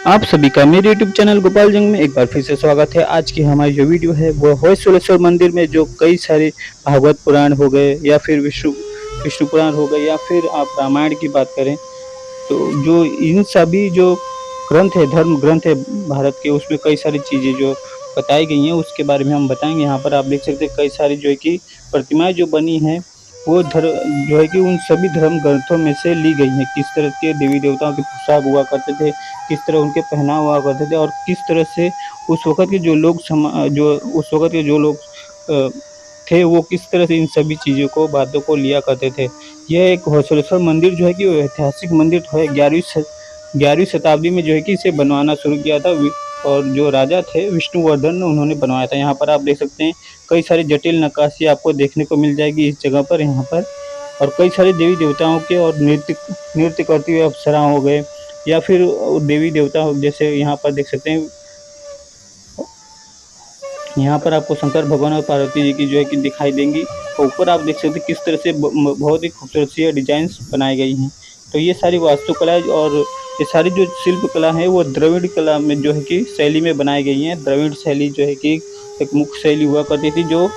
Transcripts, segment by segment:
आप सभी का मेरे YouTube चैनल गोपाल जंग में एक बार फिर से स्वागत है। आज की हमारी जो वीडियो है वो होयसोलेश्वर मंदिर में जो कई सारे भागवत पुराण हो गए या फिर विष्णु विष्णु पुराण हो गए या फिर आप रामायण की बात करें तो जो इन सभी जो ग्रंथ है, धर्म ग्रंथ है भारत के, उसमें कई सारी चीज़ें जो बताई गई हैं उसके बारे में हम बताएंगे। यहाँ पर आप देख सकते हैं कई सारी जो है कि प्रतिमाएं जो बनी हैं वो जो है कि उन सभी धर्म ग्रंथों में से ली गई हैं। किस तरह के देवी देवताओं के पोशाक हुआ करते थे, किस तरह उनके पहनाव हुआ करते थे और किस तरह से उस वक़्त के जो लोग जो उस वक़्त के जो लोग अ, थे वो किस तरह से इन सभी चीज़ों को बातों को लिया करते थे। यह एक होयसलेश्वर मंदिर जो है कि वो ऐतिहासिक मंदिर तो है। 11वीं शताब्दी में जो है कि इसे बनवाना शुरू किया था और जो राजा थे विष्णुवर्धन उन्होंने बनवाया था। यहाँ पर आप देख सकते हैं कई सारी जटिल नक्काशी आपको देखने को मिल जाएगी इस जगह पर यहाँ पर, और कई सारे देवी देवताओं के और नृत्य नृत्य करते हुए अप्सरा हो गए या फिर देवी देवता जैसे यहाँ पर देख सकते हैं। यहाँ पर आपको शंकर भगवान और पार्वती जी की जो है कि दिखाई देंगी और ऊपर आप देख सकते हैं किस तरह से बहुत ही खूबसूरत सी डिजाइन्स बनाई गई हैं। तो ये सारी वास्तुकला और ये सारी जो शिल्प कला है वो द्रविड़ कला में जो है कि शैली में बनाई गई हैं। द्रविड़ शैली जो है कि एक मुख्य शैली हुआ करती थी जो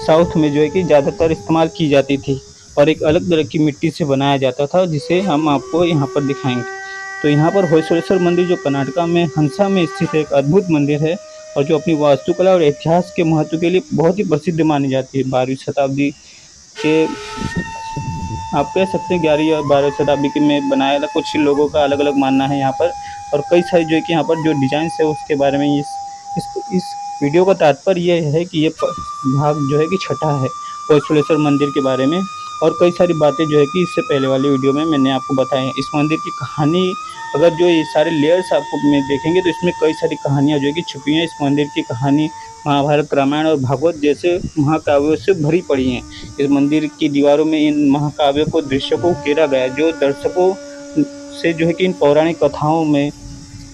साउथ में जो है कि ज़्यादातर इस्तेमाल की जाती थी और एक अलग तरह की मिट्टी से बनाया जाता था जिसे हम आपको यहाँ पर दिखाएंगे। तो यहाँ पर होयसलेश्वर मंदिर जो कर्नाटका में हंसा में स्थित एक अद्भुत मंदिर है और जो अपनी वास्तुकला और इतिहास के महत्व के लिए बहुत ही प्रसिद्ध मानी जाती है। 12वीं शताब्दी के आप कह सकते हैं 11वीं और 12वीं शताब्दी के में बनाया था। कुछ लोगों का अलग अलग मानना है यहाँ पर, और कई सारी जो है कि यहाँ पर जो डिजाइन है उसके बारे में इस वीडियो का तात्पर्य ये है कि ये भाग जो है कि छठा है होयसलेश्वर मंदिर के बारे में, और कई सारी बातें जो है कि इससे पहले वाली वीडियो में मैंने आपको बताई हैं। इस मंदिर की कहानी अगर जो ये सारे लेयर्स आपको में देखेंगे तो इसमें कई सारी कहानियाँ जो है कि छुपी हैं। इस मंदिर की कहानी महाभारत, रामायण और भागवत जैसे महाकाव्यों से भरी पड़ी हैं। इस मंदिर की दीवारों में इन महाकाव्यों को दृश्यों को घेरा गया है जो दर्शकों से जो है कि इन पौराणिक कथाओं में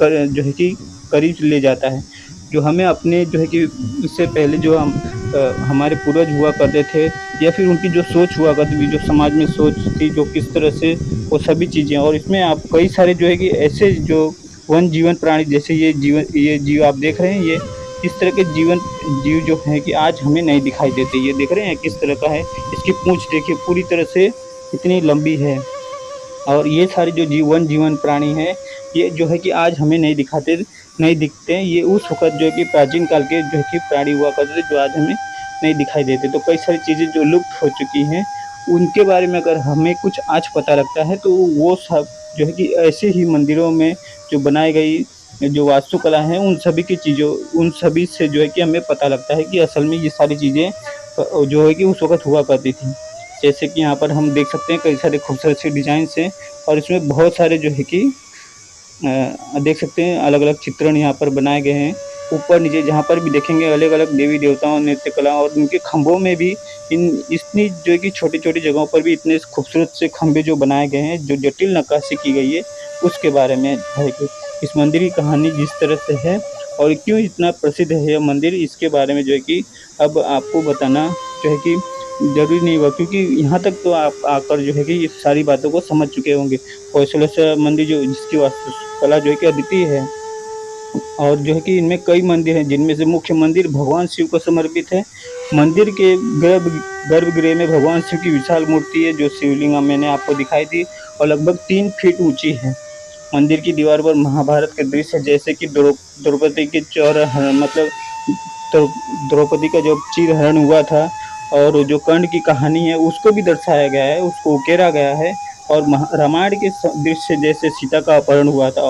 जो है कि करीब ले जाता है। जो हमें अपने जो है कि इससे पहले जो हमारे पूर्वज हुआ करते थे या फिर उनकी जो सोच हुआ करती थी, जो समाज में सोच थी, जो किस तरह से वो सभी चीज़ें, और इसमें आप कई सारे जो है कि ऐसे जो वन जीवन प्राणी जैसे ये जीव आप देख रहे हैं, ये इस तरह के जीव जो हैं कि आज हमें नहीं दिखाई देते। ये देख रहे हैं किस तरह का है, इसकी पूँछ देखिए पूरी तरह से इतनी लंबी है। और ये सारे जो जीवन प्राणी हैं ये जो है कि आज हमें नहीं दिखते हैं। ये उस वक़्त जो है कि प्राचीन काल के जो है कि प्राणी हुआ करते थे जो आज हमें नहीं दिखाई देते। तो कई सारी चीज़ें जो लुप्त हो चुकी हैं उनके बारे में अगर हमें कुछ आज पता लगता है तो वो सब जो है कि ऐसे ही मंदिरों में जो बनाई गई जो वास्तुकला है उन सभी से जो है कि हमें पता लगता है कि असल में ये सारी चीज़ें जो है कि उस वक़्त हुआ करती थी। जैसे कि यहाँ पर हम देख सकते हैं कई सारे खूबसूरत से डिज़ाइन्स हैं और इसमें बहुत सारे जो है कि देख सकते हैं अलग अलग चित्रण यहाँ पर बनाए गए हैं। ऊपर नीचे जहाँ पर भी देखेंगे अलग अलग देवी देवताओं, नृत्य कला और उनके खंभों में भी इतनी जो है कि छोटी छोटी जगहों पर भी इतने खूबसूरत से खंभे जो बनाए गए हैं, जो जटिल नक्काशी की गई है उसके बारे में है कि इस मंदिर की कहानी जिस तरह से है और क्यों इतना प्रसिद्ध है यह मंदिर, इसके बारे में जो है कि अब आपको बताना जो है कि ज़रूरी नहीं हुआ, क्योंकि यहाँ तक तो आप आकर जो है कि ये सारी बातों को समझ चुके होंगे। होयसलेश्वर मंदिर जो जिसकी वास्तुकला जो है कि अद्वितीय है और जो है कि इनमें कई मंदिर हैं जिनमें से मुख्य मंदिर भगवान शिव को समर्पित है। मंदिर के गर्भगृह में भगवान शिव की विशाल मूर्ति है जो शिवलिंग मैंने आपको दिखाई दी और लगभग 3 फीट ऊंची है। मंदिर की दीवार पर महाभारत के दृश्य जैसे कि द्रौपदी के मतलब द्रौपदी का जो चीरहरण हुआ था और जो कर्ण की कहानी है उसको भी दर्शाया गया है, उसको उकेरा गया है। और रामायण के दृश्य जैसे सीता का अपहरण हुआ था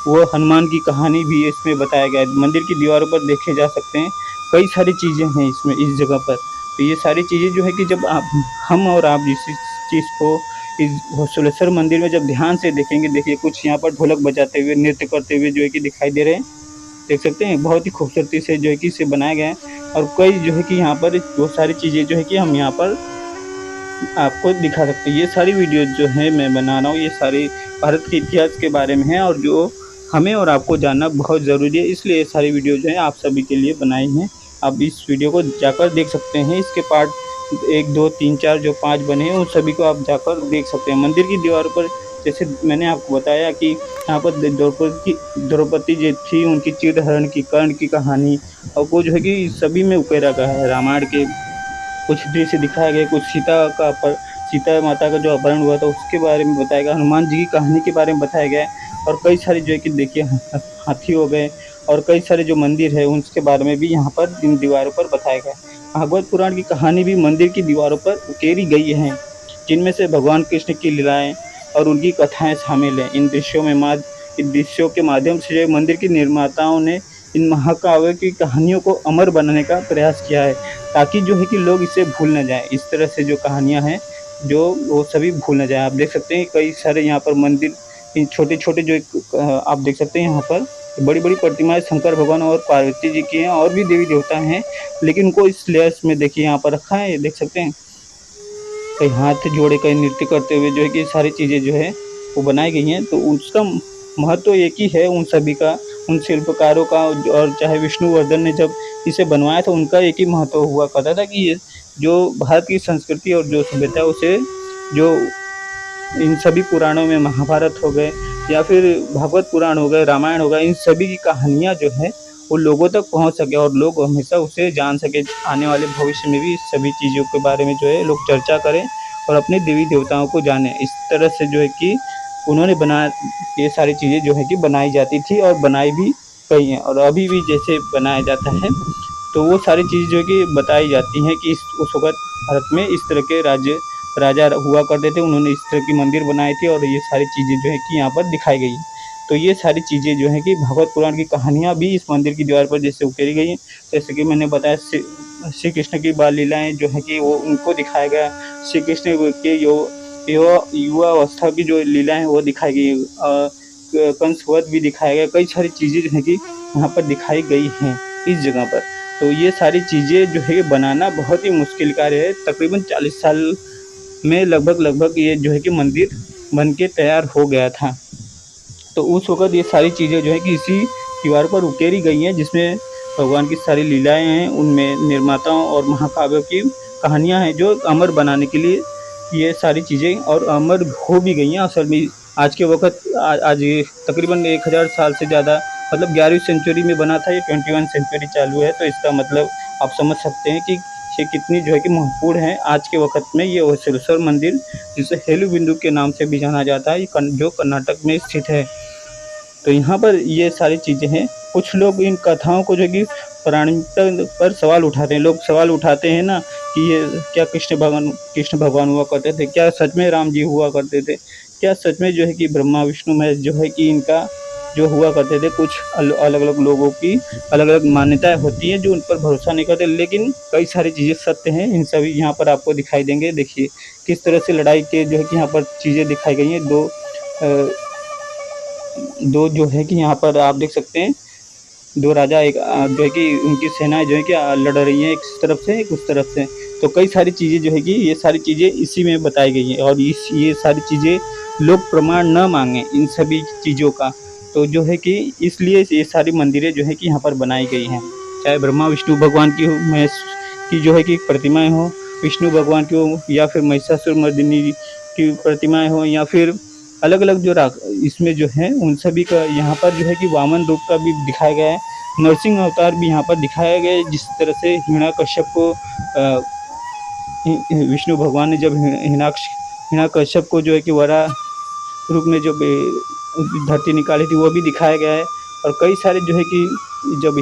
वो हनुमान की कहानी भी इसमें बताया गया है। मंदिर की दीवारों पर देखे जा सकते हैं कई सारी चीज़ें हैं इसमें इस जगह पर। तो ये सारी चीज़ें जो है कि जब हम और आप जिस चीज़ को इस होयसलेश्वर मंदिर में जब ध्यान से देखेंगे, देखिए कुछ यहाँ पर ढोलक बजाते हुए नृत्य करते हुए जो है कि दिखाई दे रहे हैं, देख सकते हैं बहुत ही खूबसूरती से जो है कि इसे बनाया गया है। और कई जो है कि यहाँ पर बहुत सारी चीज़ें जो है कि हम यहाँ पर आपको दिखा सकते हैं। ये सारी वीडियो जो है मैं बना रहा हूँ ये सारी भारत के इतिहास के बारे में है और जो हमें और आपको जानना बहुत ज़रूरी है, इसलिए ये सारी वीडियो जो है आप सभी के लिए बनाई हैं। आप इस वीडियो को जाकर देख सकते हैं, इसके पार्ट 1, 2, 3, 4 जो 5 बने हैं उन सभी को आप जाकर देख सकते हैं। मंदिर की दीवारों पर जैसे मैंने आपको बताया कि यहाँ पर द्रौपदी जो थी उनकी चीरहरण की, कर्ण की कहानी, और वो जो है कि सभी में उकेरा गया है। रामायण के कुछ दृश्य दिखाए गए, कुछ सीता माता का जो अपहरण हुआ था उसके बारे में बताया गया, हनुमान जी की कहानी के बारे में बताया गया है, और कई सारे जो है कि देखिए हाथी हो गए, और कई सारे जो मंदिर है उसके बारे में भी यहाँ पर इन दीवारों पर बताया गया है। भागवत पुराण की कहानी भी मंदिर की दीवारों पर उकेरी गई है, जिनमें से भगवान कृष्ण की लीलाएं और उनकी कथाएं शामिल हैं। इन दृश्यों के माध्यम से जो मंदिर के निर्माताओं ने इन महाकाव्य की कहानियों को अमर बनाने का प्रयास किया है, ताकि जो है कि लोग इसे भूल ना जाएँ। इस तरह से जो कहानियाँ हैं, जो वो सभी भूल ना जाएँ। आप देख सकते हैं कई सारे यहाँ पर मंदिर, इन छोटे-छोटे जो आप देख सकते हैं यहाँ पर बड़ी-बड़ी प्रतिमाएँ शंकर भगवान और पार्वती जी की हैं, और भी देवी-देवता हैं, लेकिन उनको इस लेयर्स में देखिए यहाँ पर रखा है, ये देख सकते हैं। कहीं हाथ जोड़े, कहीं नृत्य करते हुए जो है कि सारी चीज़ें जो है वो बनाई गई हैं। तो उसका महत्व एक ही है उन सभी का, उन शिल्पकारों का, और चाहे विष्णुवर्धन ने जब इसे बनवाया था उनका एक ही महत्व हुआ करता था कि ये जो भारत की संस्कृति और जो सभ्यता है उसे, जो इन सभी पुराणों में महाभारत हो गए या फिर भागवत पुराण हो गए, रामायण हो गया, इन सभी की कहानियाँ जो है वो लोगों तक पहुँच सके और लोग हमेशा उसे जान सके। आने वाले भविष्य में भी इस सभी चीज़ों के बारे में जो है लोग चर्चा करें और अपने देवी देवताओं को जानें। इस तरह से जो है कि उन्होंने बनाया, ये सारी चीज़ें जो है कि बनाई जाती थी और बनाई भी गई हैं, और अभी भी जैसे बनाया जाता है, तो वो सारी चीज़ जो है कि बताई जाती हैं कि उस वक़्त भारत में इस तरह के राजा हुआ करते थे, उन्होंने इस तरह की मंदिर बनाए थे, और ये सारी चीज़ें जो है कि यहाँ पर दिखाई गई हैं। तो ये सारी चीज़ें जो हैं कि भागवत पुराण की कहानियाँ भी इस मंदिर की दीवार पर जैसे उकेरी गई हैं, जैसे कि मैंने बताया श्री कृष्ण की बाल लीलाएँ जो हैं कि वो उनको दिखाया गया, श्री कृष्ण के युवा अवस्था की जो लीलाएँ हैं वो दिखाई गई, कंस वध भी दिखाया गया, कई सारी चीज़ें जो हैं कि यहाँ पर दिखाई गई हैं इस जगह पर। तो ये सारी चीज़ें जो है बनाना बहुत ही मुश्किल कार्य है, तकरीबन 40 साल में लगभग ये जो है कि मंदिर बन के तैयार हो गया था। तो उस वक़्त ये सारी चीज़ें जो है कि इसी दीवार पर उकेरी गई हैं, जिसमें भगवान की सारी लीलाएँ हैं, उनमें निर्माताओं और महाकाव्यों की कहानियाँ हैं, जो अमर बनाने के लिए ये सारी चीज़ें और अमर हो भी गई हैं। असल में आज के वक़्त आज ये तकरीबन 1000 साल से ज़्यादा, मतलब 11वीं सेंचुरी में बना था, ये 21वीं सेंचुरी चालू है, तो इसका मतलब आप समझ सकते हैं कि ये कितनी जो है कि महत्वपूर्ण है आज के वक़्त में। ये ओसेलश्वर मंदिर, जिसे हेलु बिंदु के नाम से भी जाना जाता है, जो कर्नाटक में स्थित है। तो यहाँ पर ये सारी चीज़ें हैं। कुछ लोग इन कथाओं को जो है कि पौराणिकता पर सवाल उठाते हैं। लोग सवाल उठाते हैं ना कि ये क्या कृष्ण भगवान हुआ करते थे? क्या सच में राम जी हुआ करते थे? क्या सच में जो है कि ब्रह्मा विष्णु महेश जो है कि इनका जो हुआ करते थे? कुछ अलग-अलग लोगों की अलग-अलग मान्यताएँ होती हैं जो उन पर भरोसा नहीं करते, लेकिन कई सारी चीज़ें सत्य हैं। इन सभी यहाँ पर आपको दिखाई देंगे। देखिए किस तरह से लड़ाई के जो है कि यहाँ पर चीज़ें दिखाई गई हैं। 2 जो है कि यहाँ पर आप देख सकते हैं, 2 राजा, एक जो है कि उनकी सेनाएँ जो है कि लड़ रही हैं, एक इस तरफ से, एक उस तरफ से। तो कई सारी चीज़ें जो है कि ये सारी चीज़ें इसी में बताई गई हैं, और ये सारी चीज़ें लोग प्रमाण न माँगे इन सभी चीज़ों का, तो जो है कि इसलिए ये सारी मंदिरें जो है कि यहाँ पर बनाई गई हैं। चाहे ब्रह्मा विष्णु भगवान की हो, महेश की जो है कि प्रतिमाएँ हों, विष्णु भगवान की हो, या फिर महिषासुरमर्दिनी की प्रतिमाएँ हों, या फिर अलग-अलग जो इसमें जो है उन सभी का यहाँ पर जो है कि वामन रूप का भी दिखाया गया है। नरसिंह अवतार भी यहाँ पर दिखाया गया है, जिस तरह से हिरण्यकश्यप को विष्णु भगवान ने जब हिरण्यकश्यप को जो है कि वराह रूप में जो धरती निकाली थी वो भी दिखाया गया है। और कई सारे जो है कि जब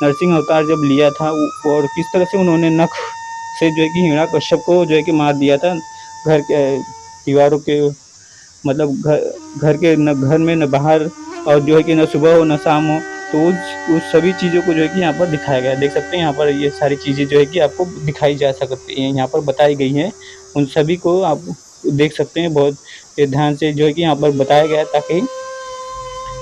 नरसिंह अवतार जब लिया था और किस तरह से उन्होंने नख से जो है कि हिरण्यकश्यप को जो है कि मार दिया था, घर के दीवारों के, मतलब घर के न घर में न बाहर, और जो है कि न सुबह हो न शाम हो, तो उस सभी चीज़ों को जो है कि यहाँ पर दिखाया गया है। देख सकते हैं यहाँ पर ये सारी चीज़ें जो है कि आपको दिखाई जा सकती हैं, यहाँ पर बताई गई हैं। उन सभी को आप देख सकते हैं, बहुत ध्यान से जो है कि यहाँ पर बताया गया है, ताकि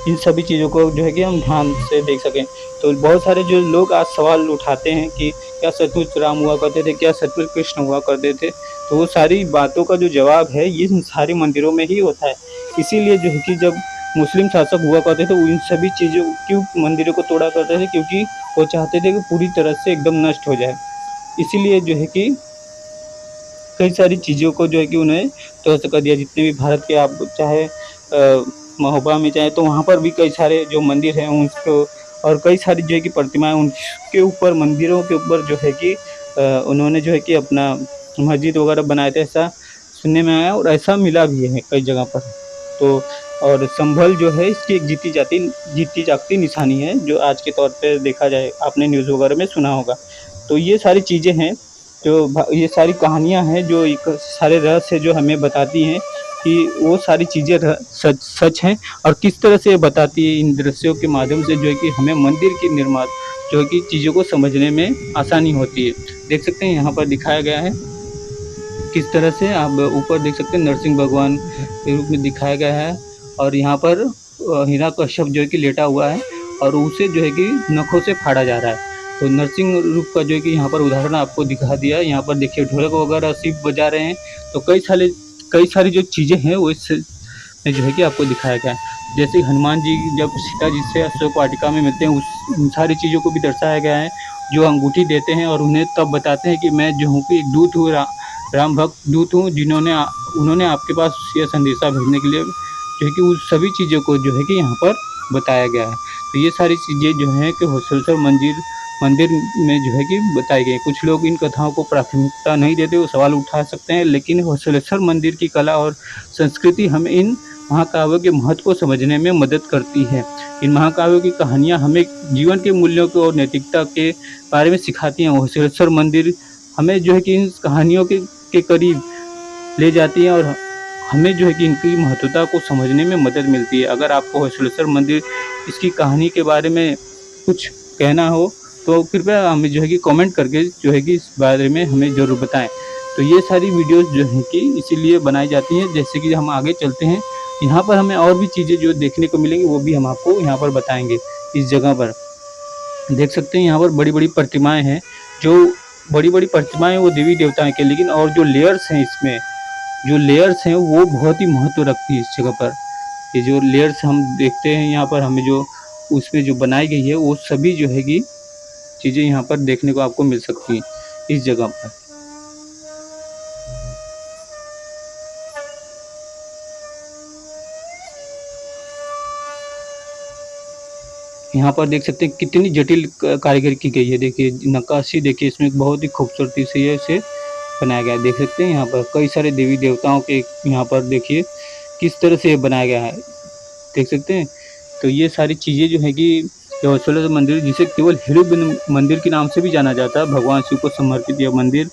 इन सभी चीज़ों को जो है कि हम ध्यान से देख सकें। तो बहुत सारे जो लोग आज सवाल उठाते हैं कि क्या सचमुच राम हुआ करते थे? क्या सचमुच कृष्ण हुआ करते थे? तो वो सारी बातों का जो जवाब है ये इन सारे मंदिरों में ही होता है। इसीलिए जो है कि जब मुस्लिम शासक हुआ करते थे, वो इन सभी चीज़ों क्यों मंदिरों को तोड़ा करते थे? क्योंकि वो चाहते थे कि पूरी तरह से एकदम नष्ट हो जाए। इसीलिए जो है कि कई सारी चीज़ों को जो है कि उन्हें ध्वस्त कर दिया। जितने भी भारत के आप चाहे महोबा में चाहे तो वहाँ पर भी कई सारे जो मंदिर हैं उसको और कई सारी जो है कि प्रतिमाएँ उनके ऊपर मंदिरों के ऊपर जो है कि उन्होंने जो है कि अपना मस्जिद वगैरह बनाए थे, ऐसा सुनने में आया और ऐसा मिला भी है कई जगह पर। तो और संभल जो है इसकी एक जीती जागती निशानी है, जो आज के तौर पे देखा जाए आपने न्यूज़ वगैरह में सुना होगा। तो ये सारी चीज़ें हैं, जो ये सारी कहानियाँ हैं जो एक सारे रहस्य जो हमें बताती हैं कि वो सारी चीज़ें सच सच हैं और किस तरह से ये बताती है इन दृश्यों के माध्यम से जो है कि हमें मंदिर के निर्माण जो है कि चीज़ों को समझने में आसानी होती है। देख सकते हैं यहाँ पर दिखाया गया है किस तरह से आप ऊपर देख सकते हैं नरसिंह भगवान के रूप में दिखाया गया है और यहाँ पर हिरण्यकश्यप जो है कि लेटा हुआ है और उसे जो है कि नखों से फाड़ा जा रहा है। तो नरसिंह रूप का जो है कि यहाँ पर उदाहरण आपको दिखा दिया है। यहाँ पर देखिए ढोलक वगैरह शिव बजा रहे हैं। तो कई सारी जो चीज़ें हैं वो इसमें जो है कि आपको दिखाया गया है। जैसे हनुमान जी जब सीता जी से अशोक वाटिका में मिलते हैं उन सारी चीज़ों को भी दर्शाया गया है। जो अंगूठी देते हैं और उन्हें तब बताते हैं कि मैं जो हूँ कि एक दूत हूँ, राम भक्त दूत हूँ, उन्होंने आपके पास यह संदेशा भेजने के लिए जो है कि उस सभी चीज़ों को जो है कि यहाँ पर बताया गया है। तो ये सारी चीज़ें जो हैं कि होसलसर मंदिर में जो है कि बताई गई। कुछ लोग इन कथाओं को प्राथमिकता नहीं देते, वो सवाल उठा सकते हैं, लेकिन होसलेश्वर मंदिर की कला और संस्कृति हमें इन महाकाव्यों के महत्व को समझने में मदद करती है। इन महाकाव्यों की कहानियाँ हमें जीवन के मूल्यों को और नैतिकता के बारे में सिखाती हैं। होसलेश्वर मंदिर हमें जो है कि इन कहानियों के करीब ले जाती हैं और हमें जो है कि इनकी महत्वता को समझने में मदद मिलती है। अगर आपको होसलेश्वर मंदिर इसकी कहानी के बारे में कुछ कहना हो तो कृपया हमें जो है कि कमेंट करके जो है कि इस बारे में हमें ज़रूर बताएं। तो ये सारी वीडियोस जो हैं कि इसीलिए बनाई जाती हैं। जैसे कि हम आगे चलते हैं, यहाँ पर हमें और भी चीज़ें जो देखने को मिलेंगी वो भी हम आपको यहाँ पर बताएंगे। इस जगह पर देख सकते हैं यहाँ पर बड़ी-बड़ी प्रतिमाएँ हैं। जो बड़ी-बड़ी प्रतिमाएँ वो देवी देवताओं की, लेकिन और जो लेयर्स हैं इसमें, जो लेयर्स हैं वो बहुत ही महत्व रखती है इस जगह पर। ये जो लेयर्स हम देखते हैं यहाँ पर हमें जो उसमें जो बनाई गई है वो सभी जो है कि चीज़ें यहाँ पर देखने को आपको मिल सकती हैं इस जगह पर। यहाँ पर देख सकते हैं कितनी जटिल कारीगरी की गई है। देखिए नक्काशी देखिए इसमें बहुत ही खूबसूरती से इसे बनाया गया है। देख सकते हैं यहाँ पर कई सारे देवी देवताओं के यहाँ पर देखिए किस तरह से बनाया गया है, देख सकते हैं। तो ये सारी चीज़ें जो हैं कि होसलेश्वर मंदिर, जिसे केवल हिडन मंदिर के नाम से भी जाना जाता है, भगवान शिव को समर्पित यह मंदिर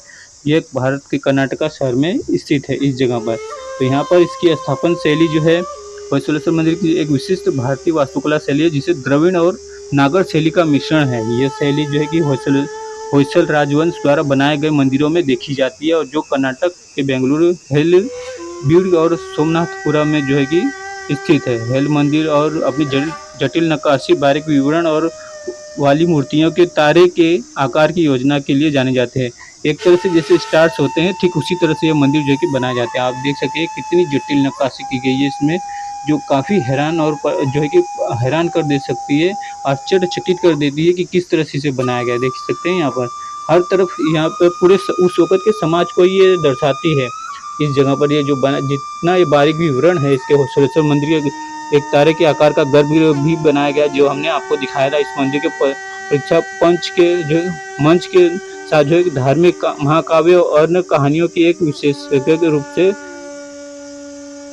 ये भारत के कर्नाटका शहर में स्थित है इस जगह पर। तो यहाँ पर इसकी स्थापन शैली जो है होसलेश्वर मंदिर की एक विशिष्ट भारतीय वास्तुकला शैली है, जिसे द्रविड़ और नागर शैली का मिश्रण है। यह शैली जो है कि होयसल राजवंश द्वारा बनाए गए मंदिरों में देखी जाती है और जो कर्नाटक के बेंगलुरु, बीड़ और सोमनाथपुरा में जो है कि स्थित है। हेल मंदिर और अपनी जटिल नक्काशी, बारीक विवरण और वाली मूर्तियों के तारे के आकार की योजना के लिए जाने जाते हैं। एक तरह से जैसे स्टार्स होते हैं, ठीक उसी तरह से ये मंदिर जो है कि बनाए जाते हैं। आप देख सकते हैं कितनी जटिल नक्काशी की गई है इसमें, जो काफ़ी हैरान और जो है कि हैरान कर दे सकती है, आश्चर्यचकित कर देती है कि किस तरह से इसे बनाया गया है। देख सकते हैं यहाँ पर हर तरफ यहाँ पर पूरे उस वक़्त के समाज को ये दर्शाती है। इस जगह पर ये जो बना जितना ये बारीक विवरण है इसके होसलेश्वर मंदिर के एक तारे के आकार का गर्भ भी बनाया गया, जो हमने आपको दिखाया था। इस मंदिर के परीक्षा पंच के जो मंच के साथ जो एक धार्मिक महाकाव्य और अन्य कहानियों की एक विशेषज्ञ के रूप से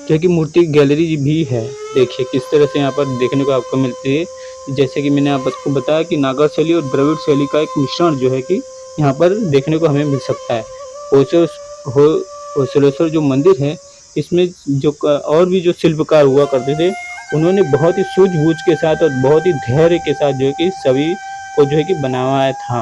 जो कि मूर्ति गैलरी भी है। देखिए किस तरह से यहाँ पर देखने को आपको मिलती है। जैसे कि मैंने आपको बताया कि नागर शैली और द्रविड़ शैली का एक मिश्रण जो है कि यहाँ पर देखने को हमें मिल सकता है। होसलेश्वर जो मंदिर है इसमें जो और भी जो शिल्पकार हुआ करते थे, उन्होंने बहुत ही सूझबूझ के साथ और बहुत ही धैर्य के साथ जो है कि सभी को जो है कि बनाया था।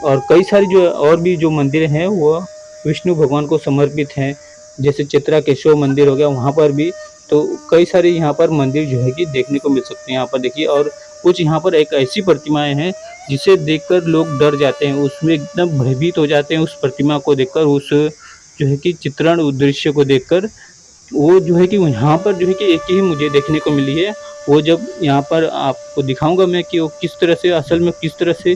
और कई सारी जो और भी जो मंदिर हैं वो विष्णु भगवान को समर्पित हैं, जैसे चित्रा केशव मंदिर हो गया, वहाँ पर भी तो कई सारे यहाँ पर मंदिर जो है कि देखने को मिल सकते हैं। यहाँ पर देखिए और कुछ यहाँ पर एक ऐसी प्रतिमाएं हैं जिसे देखकर लोग डर जाते हैं, उसमें एकदम भयभीत हो जाते हैं उस प्रतिमा को देखकर, उस जो है कि चित्रण उस दृश्य को देखकर। वो जो है कि यहाँ पर जो है कि एक ही मुझे देखने को मिली है। वो जब यहाँ पर आपको दिखाऊंगा मैं कि वो किस तरह से असल में किस तरह से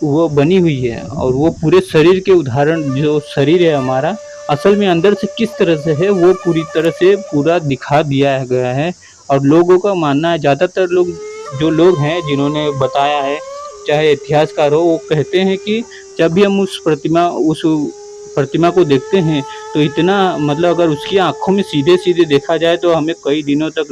वो बनी हुई है, और वो पूरे शरीर के उदाहरण, जो शरीर है हमारा असल में अंदर से किस तरह से है, वो पूरी तरह से पूरा दिखा दिया गया है। और लोगों का मानना है, ज़्यादातर लोग, जो लोग हैं जिन्होंने बताया है, चाहे इतिहासकार हो, वो कहते हैं कि जब भी हम उस प्रतिमा को देखते हैं तो इतना, मतलब अगर उसकी आँखों में सीधे-सीधे देखा जाए तो हमें कई दिनों तक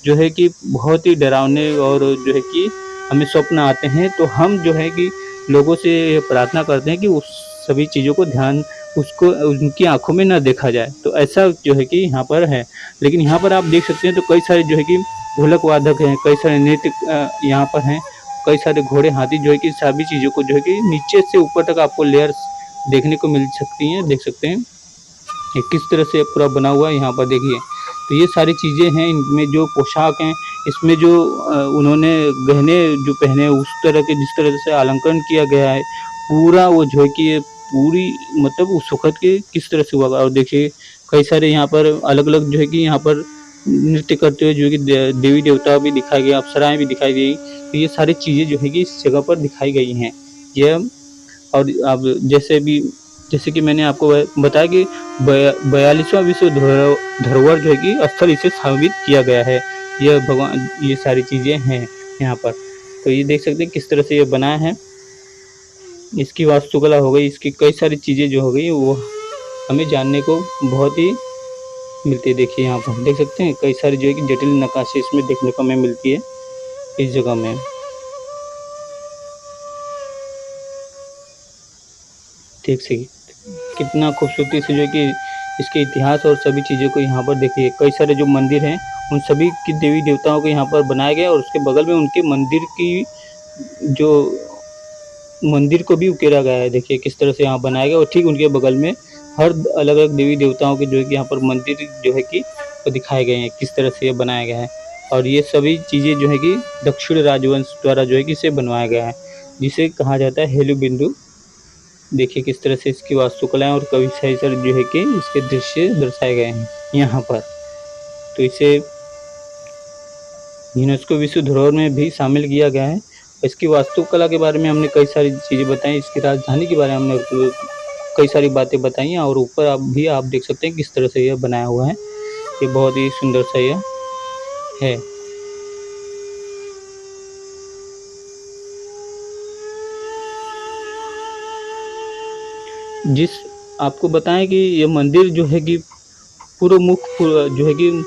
जो है कि बहुत ही डरावने और जो है कि हमें स्वप्न आते हैं। तो हम जो है कि लोगों से प्रार्थना करते हैं कि उस सभी चीज़ों को ध्यान, उसको उनकी आँखों में ना देखा जाए। तो ऐसा जो है कि यहाँ पर है। लेकिन यहाँ पर आप देख सकते हैं तो कई सारे जो है कि ढोलक वादक हैं, कई सारे नृत्य यहाँ पर हैं, कई सारे घोड़े, हाथी, जो है कि सभी चीज़ों को जो है कि नीचे से ऊपर तक आपको लेयर्स देखने को मिल सकती हैं, देख सकते हैं। ये किस तरह से पूरा बना हुआ है यहाँ पर देखिए। तो ये सारी चीज़ें हैं, इनमें जो पोशाक हैं, इसमें जो उन्होंने गहने जो पहने हैं, उस तरह के जिस तरह से अलंकरण किया गया है, पूरा वो जो है कि ये पूरी, मतलब उस वक़्त के किस तरह से हुआ। और देखिए कई सारे यहाँ पर अलग-अलग जो है कि यहाँ पर नृत्य करते हुए जो है कि देवी-देवता भी दिखाए गए, अप्सराएँ भी दिखाई गई। तो ये सारी चीज़ें जो है कि इस जगह पर दिखाई गई हैं। ये और अब जैसे कि मैंने आपको बताया कि 42वां विश्व धरोहर जो है कि स्थल इसे स्थापित किया गया है। ये सारी चीज़ें हैं यहाँ पर। तो ये देख सकते हैं किस तरह से ये बना है। इसकी वास्तुकला हो गई, इसकी कई सारी चीज़ें जो हो गई वो हमें जानने को बहुत ही मिलती है। देखिए यहाँ पर देख सकते हैं कई सारी जो है कि जटिल नक्काशी इसमें देखने को हमें मिलती है इस जगह में। देख सही कितना खूबसूरती से जो है कि इसके इतिहास और सभी चीज़ों को यहाँ पर देखिए। कई सारे जो मंदिर हैं उन सभी की देवी देवताओं को यहाँ पर बनाया गया है, और उसके बगल में उनके मंदिर की जो मंदिर को भी उकेरा गया है। देखिए किस तरह से यहाँ बनाया गया, और ठीक उनके बगल में हर अलग-अलग देवी देवताओं के जो है कि यहाँ पर मंदिर जो है कि वो दिखाए गए हैं, किस तरह से ये बनाया गया है। और ये सभी चीज़ें जो है कि दक्षिण राजवंश द्वारा जो है कि इसे बनवाया गया है, जिसे कहा जाता है हेलु बिंदु। देखिए किस तरह से इसकी वास्तुकलाएँ और कई सारे जो है कि इसके दृश्य दर्शाए गए हैं यहाँ पर। तो इसे यूनेस्को विश्व धरोहर में भी शामिल किया गया है। इसकी वास्तुकला के बारे में हमने कई सारी चीज़ें बताई, इसकी राजधानी के बारे में हमने कई सारी बातें बताई हैं, और ऊपर आप देख सकते हैं किस तरह से यह बनाया हुआ है। ये बहुत ही सुंदर सा यह है। जिस आपको बताएँ कि ये मंदिर जो है कि पूर्व मुख जो है कि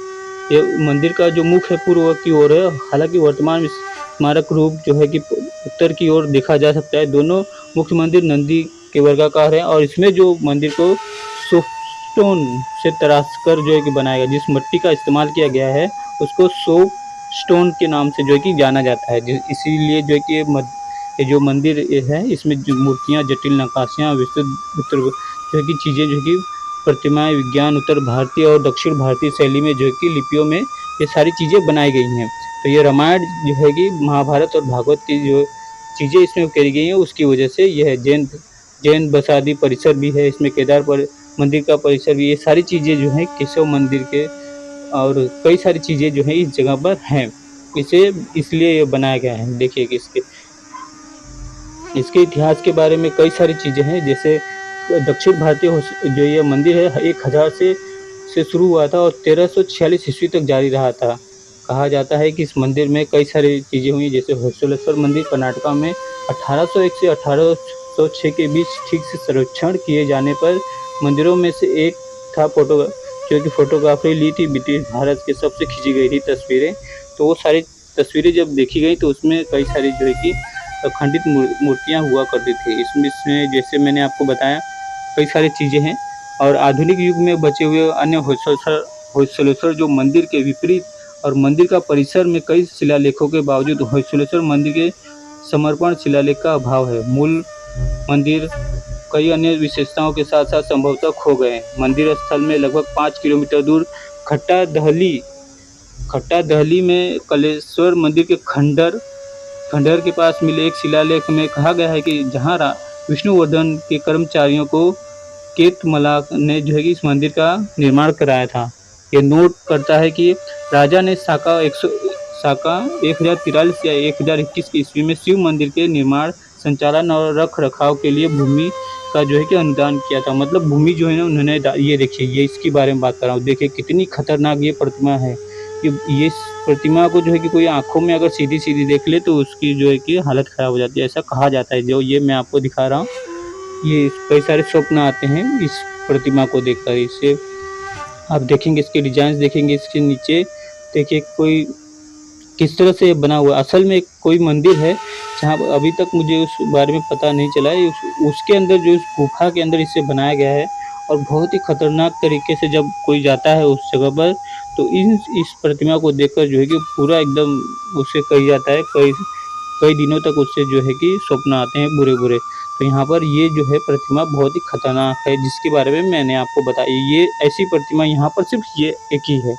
ये मंदिर का जो मुख है पूर्व की ओर है। हालाँकि वर्तमान में स्मारक रूप जो है कि उत्तर की ओर देखा जा सकता है। दोनों मुख्य मंदिर नंदी के वर्गाकार हैं, और इसमें जो मंदिर को सोपस्टोन से तराश कर जो है कि बनाया गया, जिस मिट्टी का इस्तेमाल किया गया है उसको सोपस्टोन के नाम से जो है कि जाना जाता है। इसीलिए जो है कि ये जो मंदिर है इसमें जो मूर्तियाँ, जटिल नक्काशियाँ, विस्तृत जो है कि चीज़ें जो है कि प्रतिमाएँ, विज्ञान, उत्तर भारतीय और दक्षिण भारतीय शैली में जो है कि लिपियों में ये सारी चीज़ें बनाई गई हैं। तो ये रामायण जो है कि महाभारत और भागवत की जो चीज़ें इसमें उकेरी गई हैं, उसकी वजह से यह जैन बसादी परिसर भी है इसमें, केदार पर मंदिर का परिसर भी, ये सारी चीज़ें जो हैं केशव मंदिर के, और कई सारी चीज़ें जो हैं इस जगह पर हैं। इसे इसलिए ये बनाया गया है। देखिए कि इसके इतिहास के बारे में कई सारी चीज़ें हैं। जैसे दक्षिण भारतीय जो ये मंदिर है 1000 से शुरू हुआ था और 1346 ईस्वी तक जारी रहा था। कहा जाता है कि इस मंदिर में कई सारी चीज़ें हुई, जैसे होयसलेश्वर मंदिर कर्नाटक में 1801 से 1806 के बीच ठीक से सर्वेक्षण किए जाने पर मंदिरों में से एक था। जो कि फ़ोटोग्राफी ली थी ब्रिटिश भारत के सबसे खींची गई थी तस्वीरें। तो वो सारी तस्वीरें जब देखी गई तो उसमें कई सारी जो है कि खंडित मूर्तियाँ हुआ करती थी। इसमें जैसे मैंने आपको बताया कई सारी चीज़ें हैं, और आधुनिक युग में बचे हुए अन्य होयसलेश्वर जो मंदिर के विपरीत और मंदिर का परिसर में कई शिलालेखों के बावजूद होयसलेश्वर मंदिर के समर्पण शिलालेख का अभाव है। मूल मंदिर कई अन्य विशेषताओं के साथ साथ संभवतः खो गए। मंदिर स्थल में लगभग 5 किलोमीटर दूर खट्टा दहली में कलेश्वर मंदिर के खंडहर के पास मिले एक शिलालेख में कहा गया है कि जहाँ विष्णुवर्धन के कर्मचारियों को केतमलाक ने जो है कि इस मंदिर का निर्माण कराया था। ये नोट करता है कि राजा ने साका 1043 या 1021 ईस्वी में शिव मंदिर के निर्माण संचालन और रख-रखाव के लिए भूमि का जो है कि अनुदान किया था। मतलब भूमि जो है ना उन्होंने ये देखिए, ये इसके बारे में बात कर रहा हूँ। देखिए कितनी खतरनाक ये प्रतिमा है कि ये इस प्रतिमा को जो है कि कोई आँखों में अगर सीधी-सीधी देख ले तो उसकी जो है कि हालत ख़राब हो जाती है, ऐसा कहा जाता है। जो ये मैं आपको दिखा रहा हूँ, ये कई सारे स्वप्न आते हैं इस प्रतिमा को देखकर। इससे आप देखेंगे, इसके डिज़ाइन्स देखेंगे, इसके नीचे देखिए कोई किस तरह से ये बना हुआ है। असल में कोई मंदिर है जहाँ अभी तक मुझे उस बारे में पता नहीं चला है। उसके अंदर जो उस गुफ़ा के अंदर इसे बनाया गया है और बहुत ही खतरनाक तरीके से जब कोई जाता है उस जगह पर तो इस प्रतिमा को देखकर जो है कि पूरा एकदम उसे कही जाता है कई कई दिनों तक उससे जो है कि स्वप्न आते हैं बुरे-बुरे। तो यहाँ पर ये जो है प्रतिमा बहुत ही खतरनाक है जिसके बारे में मैंने आपको बताई। ये ऐसी प्रतिमा यहाँ पर सिर्फ़ ये एक ही है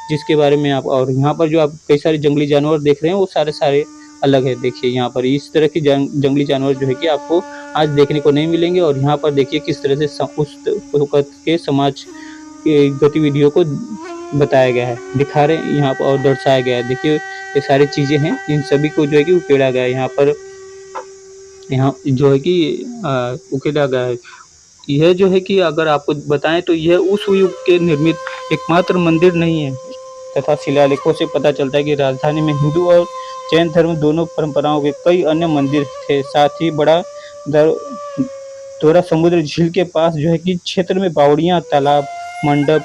जिसके बारे में आप, और यहाँ पर जो आप कई सारे जंगली जानवर देख रहे हैं वो सारे अलग है। देखिए यहाँ पर इस तरह के जंगली जानवर जो है कि आपको आज देखने को नहीं मिलेंगे। और यहाँ पर देखिए किस तरह से उस वक़्त के समाज के गतिविधियों को बताया गया है, दिखा रहे हैं यहाँ पर और दर्शाया गया है। देखिए ये सारी चीज़ें हैं, इन सभी को जो है कि उकेरा गया है यहाँ पर, यहाँ जो है कि उकेरा गया है। यह जो है कि अगर आपको बताएँ तो यह उस युग के निर्मित एकमात्र मंदिर नहीं है तथा शिलालेखों से पता चलता है कि राजधानी में हिंदू और जैन धर्म दोनों परंपराओं के कई अन्य मंदिर थे। साथ ही बड़ा दोरा समुद्र झील के पास जो है कि क्षेत्र में बावड़ियाँ, तालाब, मंडप,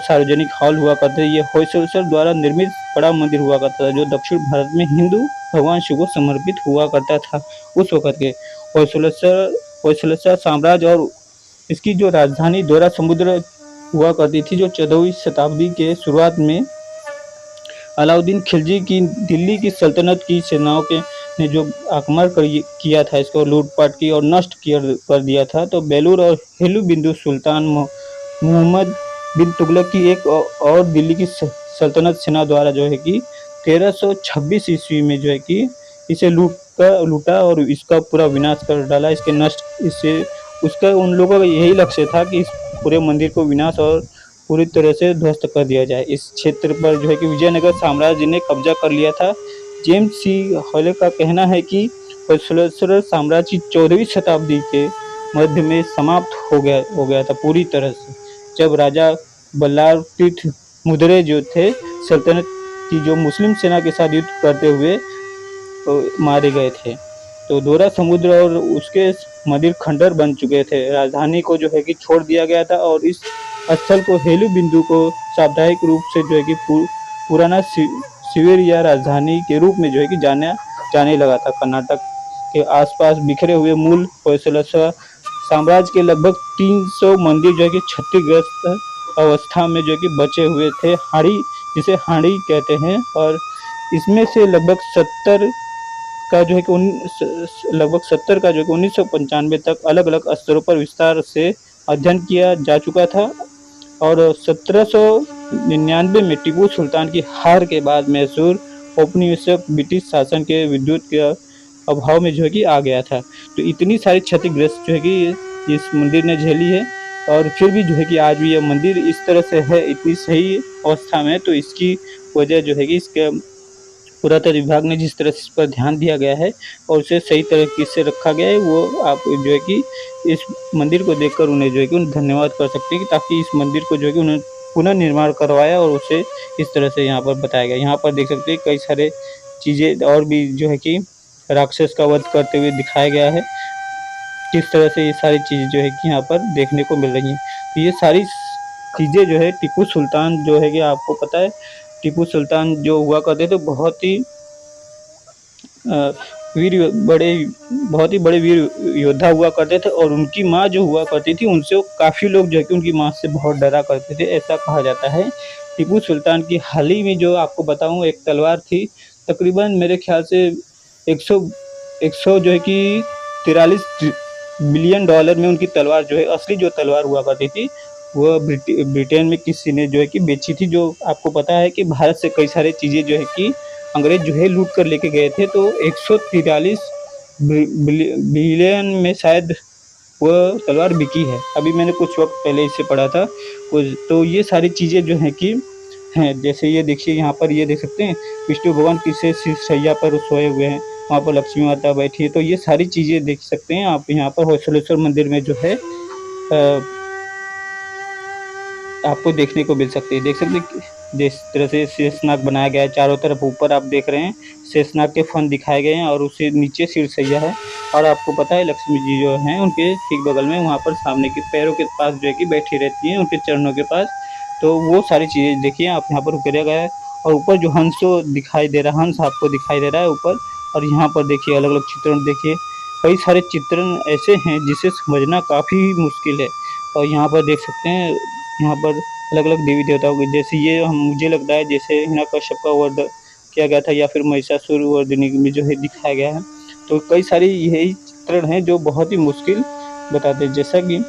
सार्वजनिक हॉल हुआ करते। ये होयसलेश्वर द्वारा निर्मित बड़ा मंदिर हुआ करता था जो दक्षिण भारत में हिंदू भगवान शिव को समर्पित हुआ करता था उस वक़्त के। होयसलेश्वर साम्राज्य और इसकी जो राजधानी दोरा समुद्र हुआ करती थी, जो 14वीं शताब्दी के शुरुआत में अलाउद्दीन खिलजी की दिल्ली की सल्तनत की सेनाओं के ने जो आक्रमण किया था, इसको लूटपाट की और नष्ट कर दिया था। तो बेलूर और हेलू बिंदु सुल्तान मोहम्मद बिन तुगलक की एक और दिल्ली की सल्तनत सेना द्वारा जो है कि 1326 ईस्वी में जो है कि इसे लूटा और इसका पूरा विनाश कर डाला, इससे उसका उन लोगों का यही लक्ष्य था कि इस पूरे मंदिर को विनाश और पूरी तरह से ध्वस्त कर दिया जाए। इस क्षेत्र पर जो है कि विजयनगर साम्राज्य ने कब्जा कर लिया था। जेम्स सी हॉले का कहना है कि होयसलेश्वर साम्राज्य 14वीं शताब्दी के मध्य में समाप्त हो गया था पूरी तरह से, जब राजा बल्लार तीर्थ मुद्रे जो थे सल्तनत की जो मुस्लिम सेना के साथ युद्ध करते हुए तो मारे गए थे। तो दोरा समुद्र और उसके मंदिर खंडर बन चुके थे। राजधानी को जो है कि छोड़ दिया गया था और इस स्थल को हेलू बिंदु को साप्ताहिक रूप से जो है कि पुराना शिविर या राजधानी के रूप में जो है कि जाने लगा था। कर्नाटक के आसपास बिखरे हुए मूल होयसलेश्वर साम्राज्य के लगभग 300 मंदिर जो है कि क्षतिग्रस्त अवस्था में जो है कि बचे हुए थे, जिसे हाड़ी कहते हैं। और इसमें से लगभग 70 का जो है कि 1995 तक अलग-अलग स्तरों पर विस्तार से अध्ययन किया जा चुका था। और 1799 में टीपू सुल्तान की हार के बाद मैसूर औपनिवेशिक ब्रिटिश शासन के विद्युत के अभाव में जो है कि आ गया था। तो इतनी सारी क्षतिग्रस्त जो है कि इस मंदिर ने झेली है और फिर भी जो है कि आज भी यह मंदिर इस तरह से है, इतनी सही अवस्था में। तो इसकी वजह जो है कि इसके पुरातत्व विभाग ने जिस तरह से इस पर ध्यान दिया गया है और उसे सही तरीके से रखा गया है, वो आप जो है कि इस मंदिर को देखकर उन्हें जो है कि उन्हें धन्यवाद कर सकते हैं कि ताकि इस मंदिर को जो है कि उन्होंने पुनर्निर्माण करवाया और उसे इस तरह से यहाँ पर बताया गया। यहाँ पर देख सकते हैं कई सारे चीज़ें और भी जो है कि राक्षस का वध करते हुए दिखाया गया है। किस तरह से ये सारी चीज़ें जो है कि यहाँ पर देखने को मिल रही हैं। तो ये सारी चीज़ें जो है टीपू सुल्तान जो है कि आपको पता है टीपू सुल्तान जो हुआ करते थे बहुत ही बड़े वीर योद्धा हुआ करते थे। और उनकी माँ जो हुआ करती थी उनसे वो काफ़ी लोग जो है कि उनकी माँ से बहुत डरा करते थे, ऐसा कहा जाता है। टीपू सुल्तान की हाल ही में जो आपको बताऊँ एक तलवार थी, तकरीबन मेरे ख्याल से 100 जो है कि 43 बिलियन डॉलर में उनकी तलवार जो है असली जो तलवार हुआ करती थी वो ब्रिटेन में किसी ने जो है कि बेची थी। जो आपको पता है कि भारत से कई सारी चीज़ें जो है कि अंग्रेज जो है लूट कर लेके गए थे। तो 143 बिलियन में शायद वो तलवार बिकी है। अभी मैंने कुछ वक्त पहले इसे पढ़ा था कुछ। तो ये सारी चीज़ें जो हैं कि हैं, जैसे ये देखिए यहाँ पर ये देख सकते हैं विष्णु भगवान किसी शैया पर सोए हुए हैं वहाँ पर लक्ष्मी माता बैठी है। तो ये सारी चीज़ें देख सकते हैं आप यहाँ पर होयसलेश्वर मंदिर में जो है आपको देखने को मिल सकती है। देख सकते हैं कि जिस तरह से शेषनाग बनाया गया है, चारों तरफ ऊपर आप देख रहे हैं शेषनाग के फन दिखाए गए हैं और उससे नीचे सिरसैया है। और आपको पता है लक्ष्मी जी जो हैं उनके ठीक बगल में वहाँ पर सामने के पैरों के पास जो है कि बैठी रहती हैं, उनके चरणों के पास। तो वो सारी चीज़ें देखिए आप यहाँ पर उकेरा गया है। और ऊपर जो हंसो दिखाई दे रहा है, हंस आपको दिखाई दे रहा है ऊपर। और यहाँ पर देखिए अलग-अलग चित्रण देखिए, कई सारे चित्रण ऐसे हैं जिसे समझना काफ़ी मुश्किल है। और यहाँ पर देख सकते हैं, यहाँ पर अलग-अलग देवी-देवताओं के जैसे ये मुझे लगता है जैसे हिरण्यकश्यप का वध किया गया था या फिर महिषासुरमर्दिनी में जो है दिखाया गया है। तो कई सारी यही चित्रण हैं जो बहुत ही मुश्किल बताते हैं। जैसा कि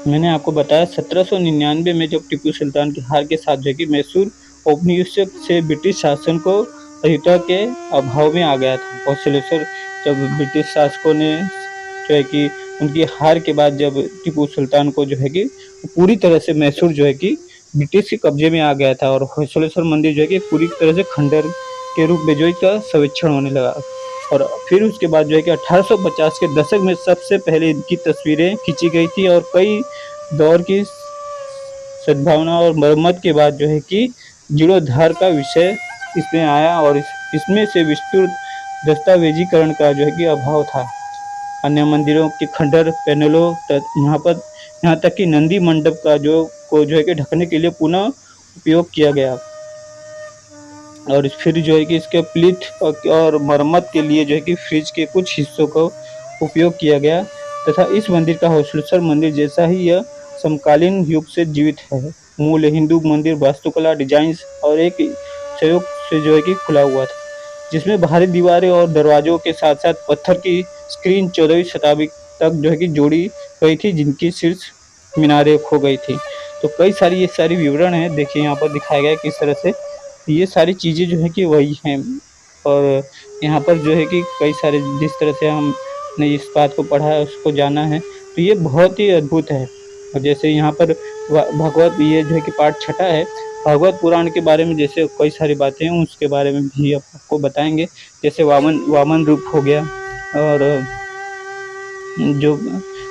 मैंने आपको बताया 1799 में जब टीपू सुल्तान की हार के साथ जो है कि मैसूर औपनिवेशिक से ब्रिटिश शासन को अहिंसा के अभाव में आ गया था। होयसलेश्वर जब ब्रिटिश शासकों ने जो है कि उनकी हार के बाद जब टीपू सुल्तान को जो है कि पूरी तरह से मैसूर जो है कि ब्रिटिश के कब्जे में आ गया था और होयसलेश्वर मंदिर जो है कि पूरी तरह से खंडर के रूप में जो है इसका सर्वेक्षण होने लगा। और फिर उसके बाद जो है कि 1850 के दशक में सबसे पहले इनकी तस्वीरें खींची गई थी और कई दौर की सद्भावना और मरम्मत के बाद जो है कि जीर्णोद्धार का विषय इसमें आया और इसमें से विस्तृत दस्तावेजीकरण का जो है कि अभाव था। अन्य मंदिरों के खंडर पैनलों यहाँ तक कि नंदी मंडप का जो है कि ढकने के लिए पुनः उपयोग किया गया। और फिर जो है कि इसके प्लिथ और मरम्मत के लिए जो है कि फ्रिज के कुछ हिस्सों को उपयोग किया गया तथा इस मंदिर का होयसलेश्वर मंदिर जैसा ही यह समकालीन युग से जीवित है। मूल हिंदू मंदिर वास्तुकला डिजाइन्स और एक सहयोग से जो है कि खुला हुआ था, जिसमें बाहरी दीवारें और दरवाजों के साथ साथ पत्थर की स्क्रीन 14वीं शताब्दी तक जो है कि जोड़ी गई थी, जिनकी शीर्ष मीनारें खो गई थी। तो कई सारी ये सारी विवरण है, देखिए यहाँ पर दिखाया गया है किस तरह से ये सारी चीज़ें जो है कि वही हैं। और यहाँ पर जो है कि कई सारे जिस तरह से हमने इस बात को पढ़ा है उसको जाना है, तो ये बहुत ही अद्भुत है। और जैसे यहाँ पर भगवत ये जो है कि पाठ छठा है, भागवत पुराण के बारे में जैसे कई सारी बातें हैं उसके बारे में भी आपको बताएंगे। जैसे वामन रूप हो गया और जो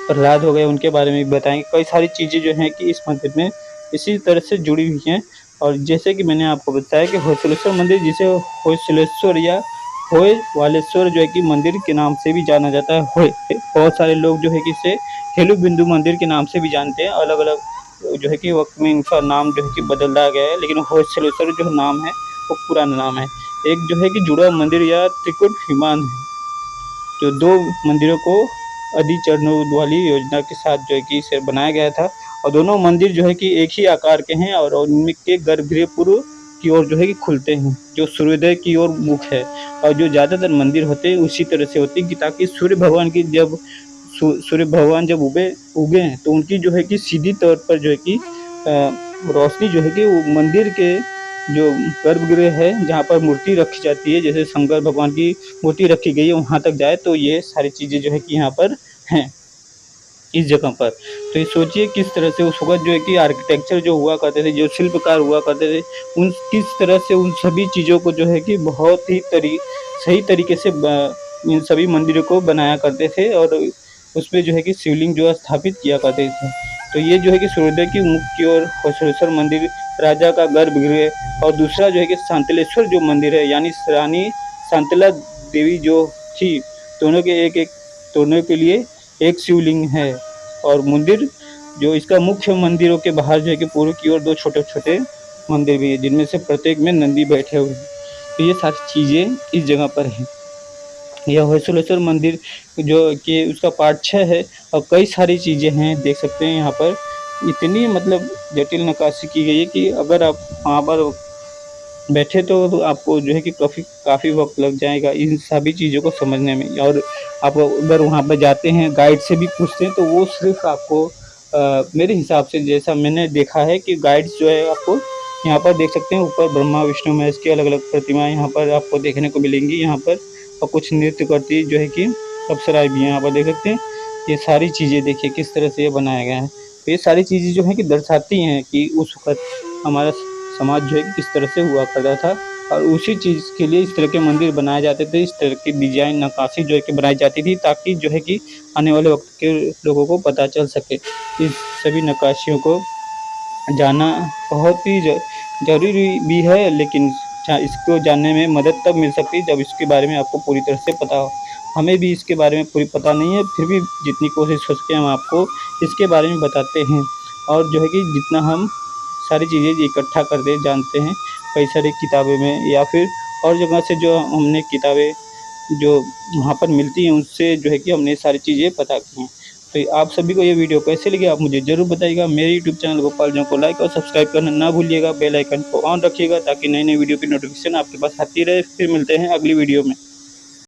प्रहलाद हो गए उनके बारे में भी बताएंगे। कई सारी चीज़ें जो हैं कि इस मंदिर में इसी तरह से जुड़ी हुई हैं। और जैसे कि मैंने आपको बताया कि होयसलेश्वर मंदिर जिसे होयसलेश्वर या होय वालेश्वर जो है कि मंदिर के नाम से भी जाना जाता है। होय बहुत सारे लोग जो है कि इसे हेलु बिंदु मंदिर के नाम से भी जानते हैं। अलग अलग जो है कि वक्त में इनका नाम जो है कि बदला गया है, लेकिन होयसलेश्वर जो नाम है वो पुराना नाम है। एक जो है कि जुड़ा मंदिर या त्रिकुट विमान है, जो दो मंदिरों को अधि चरणों वाली योजना के साथ जो है कि इसे बनाया गया था। और दोनों मंदिर जो है कि एक ही आकार के हैं और उनके गर्भगृह पूर्व की ओर जो है कि खुलते हैं, जो सूर्योदय की ओर मुख है। और जो ज़्यादातर मंदिर होते हैं उसी तरह से होते हैं कि ताकि सूर्य भगवान जब उगे हैं तो उनकी जो है कि सीधी तौर पर जो है कि रोशनी जो है कि वो मंदिर के जो गर्भगृह है जहाँ पर मूर्ति रखी जाती है, जैसे शंकर भगवान की मूर्ति रखी गई है, वहाँ तक जाए। तो ये सारी चीज़ें जो है कि यहाँ पर हैं इस जगह पर। तो ये सोचिए किस तरह से उस वक़्त जो है कि आर्किटेक्चर जो हुआ करते थे, जो शिल्पकार हुआ करते थे, उन किस तरह से उन सभी चीज़ों को जो है कि बहुत ही सही तरीके से इन सभी मंदिरों को बनाया करते थे और उसपे जो है कि शिवलिंग जो है स्थापित किया करते थे। तो ये जो है कि सूर्योदय की मुख की ओर होयसलेश्वर मंदिर राजा का गर्भगृह और दूसरा जो है कि शांतलेश्वर जो मंदिर है, यानी रानी शांतला देवी जो थी, दोनों के लिए एक शिवलिंग है। और मंदिर जो इसका मुख्य मंदिरों के बाहर जो है कि पूर्व की ओर दो छोटे-छोटे मंदिर भी हैं, जिनमें से प्रत्येक में नंदी बैठे हुए हैं। तो ये सारी चीज़ें इस जगह पर हैं। यह होयसलेश्वर मंदिर जो कि उसका पार्ट 6 है और कई सारी चीज़ें हैं, देख सकते हैं यहाँ पर। इतनी मतलब जटिल नक्काशी की गई है कि अगर आप वहाँ पर बैठे तो आपको जो है कि काफ़ी वक़्त लग जाएगा इन सभी चीज़ों को समझने में। और आप अगर वहाँ पे जाते हैं गाइड से भी पूछते हैं तो वो सिर्फ़ आपको मेरे हिसाब से जैसा मैंने देखा है कि गाइड्स जो है आपको यहाँ पर देख सकते हैं ऊपर ब्रह्मा विष्णु महेश की अलग-अलग प्रतिमाएँ यहाँ पर आपको देखने को मिलेंगी यहाँ पर। और कुछ नृत्य करती जो है कि अप्सराएँ भी हैं यहाँ पर देख सकते हैं। ये सारी चीज़ें देखिए किस तरह से ये बनाया गया है। तो ये सारी चीज़ें जो हैं कि दर्शाती हैं कि उस वक़्त हमारा समाज जो है कि किस तरह से हुआ करता था और उसी चीज़ के लिए इस तरह के मंदिर बनाए जाते थे, इस तरह की डिज़ाइन नक्काशी जो है कि बनाई जाती थी, ताकि जो है कि आने वाले वक़्त के लोगों को पता चल सके। इस सभी नक्काशियों को जानना बहुत ही ज़रूरी भी है, लेकिन इसको जानने में मदद तब मिल सकती है जब इसके बारे में आपको पूरी तरह से पता हो। हमें भी इसके बारे में पूरी पता नहीं है, फिर भी जितनी कोशिश हो सके हम आपको इसके बारे में बताते हैं। और जो है कि जितना हम सारी चीज़ें इकट्ठा करते जानते हैं, कई सारी किताबें में या फिर और जगह से जो हमने किताबें जो वहाँ पर मिलती हैं, उनसे जो है कि हमने सारी चीज़ें पता की हैं। तो आप सभी को ये वीडियो कैसी लगी आप मुझे ज़रूर बताइएगा। मेरे यूट्यूब चैनल गोपाल जॉन को लाइक और सब्सक्राइब करना ना भूलिएगा। बेल आइकन को ऑन रखिएगा ताकि नई-नई वीडियो की नोटिफ़िकेशन आपके पास आती रहे। फिर मिलते हैं अगली वीडियो में।